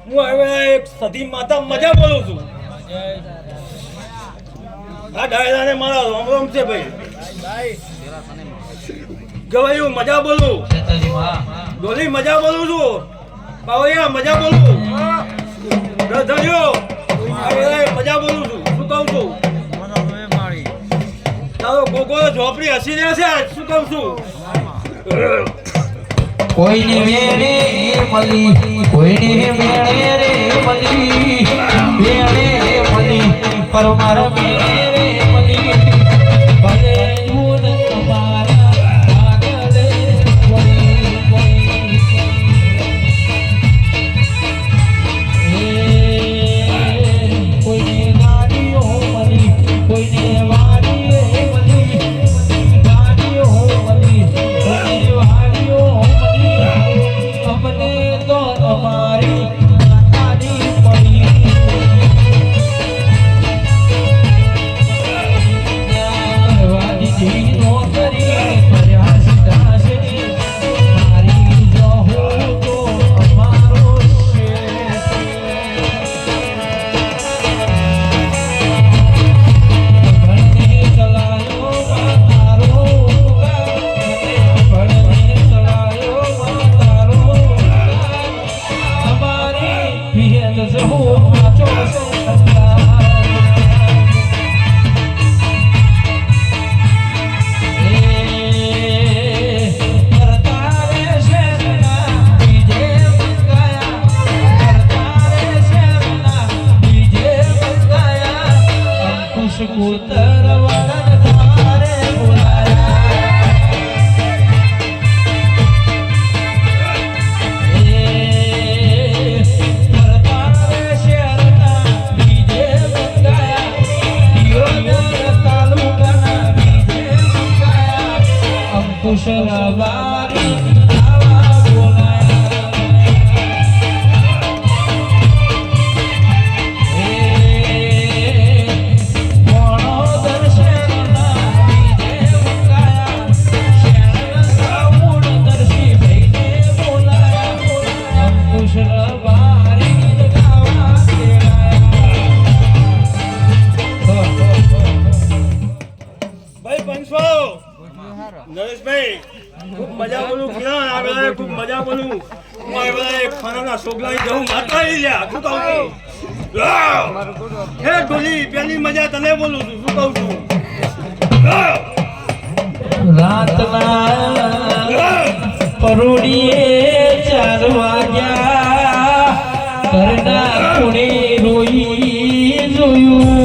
હું હવે એક સધી માતા મજા બોલું છું. આ ડાયરાને મારા રોમ રોમ છે ભાઈ. ગવાયું મજા બોલું. ડોલી મજા બોલું છું. બાવળિયા મજા બોલું. ધર્યો મજા બોલું છું. શું કહું છું? તારો ગોગો ઝોપડી હસી રહ્યા છે. શું કહું છું? કોઈની મેળે મળી, કોઈની મેળે રે મળી, મેળે મળી, પરમાર મેળે રે મળી, ભલે ગુણ તમારા આગળ કોઈને ગાડીઓ મળી, કોઈને વાડીએ મળી, ગાડીઓ મળી, કોઈને વાડીઓ અમને તો અમારી માતાની પડી વાડીથી નોકરી કર્યા સીધા છે મારી જો તો અમારો છે ભણને ચલાયો માતારો ભણને ચલાયો માતારો અમારી ભેદ જહો માચો કુશલવારી આવા બોલાયા દર્શનના બીજે મંગાયા શરણ સામુણ દર્શી ભાઈને બોલાયા કુશલવારી ગાવા ભાઈ પંચો નરેશભાઈ ખૂબ મજા બોલું. કિરણ આવે ખૂબ મજા બોલું. હું હવે ખાનાના સોગલાઈ જવું માતા લ્યા. શું કહું છું? હે ડોલી પેલી મજા તને બોલું છું. શું કહું છું? રાતના પરોડીએ 4 વાગ્યા ઘરના ખૂણે રોઈ જોયું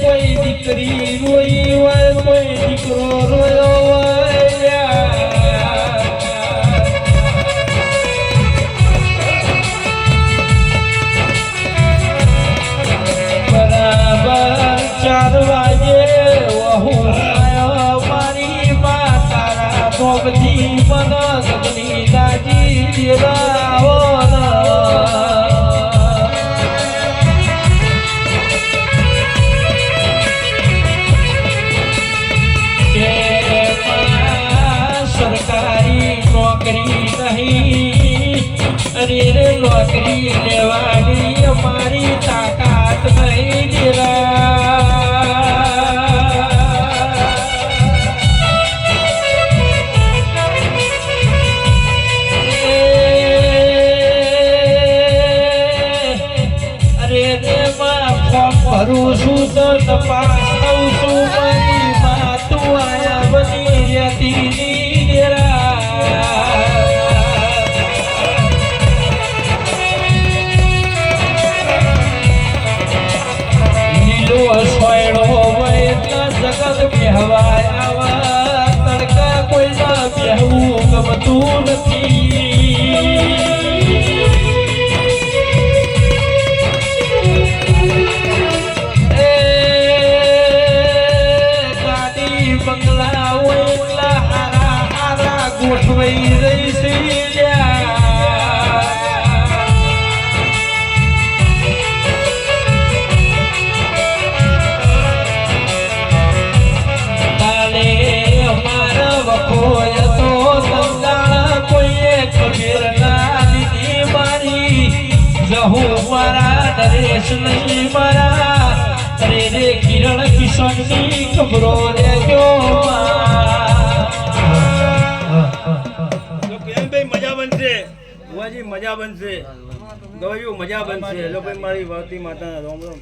કોઈ દીકરી રોઈ હોય કોઈ દીકરો રોયો હોય બરાબર 4 વાગે વહુ આયો મારી મા તારા ભોગથી મન સગની દાજી દેરાવો સરકારી નોકરી નહીં અરે રે નોકરી લેવાની અમારી તાકાત નહીં અરે રે માં ફોર્મ ભરું છું તો તપાસ લઉં છું મારી માં તું આયા બની રહેતી જગત બેહવાય આવા તડકા કોઈના બેહવું ગમતું નથી ગાડી બંગલા હોય એટલા હારા હારા ગોઠવાઈ રહી છે હોય તો સંતાણ કોઈએ ખબર ના લીધી મારી જહું મારા નરેશ નહીં મારા અરે રે કિરણ કિશનની ખબરો લેજો કિરણભાઈ મજા બનશે બુઆજી મજા બનશે ગવાયું મજા બનશે લો ભાઈ મારી વાતી માતાના રોમ રોમ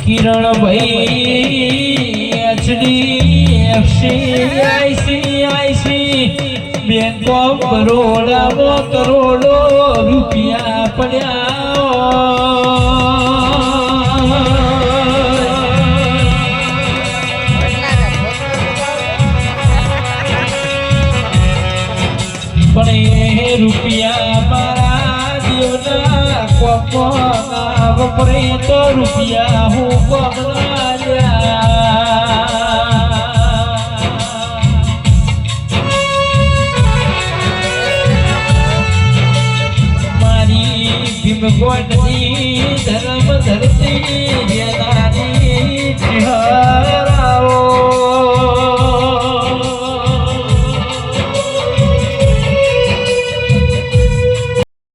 કિરણ ભાઈ HDFC બેંક ઓફ બરોડામાં કરોડો રૂપિયા પડ્યા પણ એ રૂપિયા મારા જીવના કોપના વપરે તો રૂપિયા હું કોપના મારી ભીમગોળની ધર્મ ધરતી જેનાની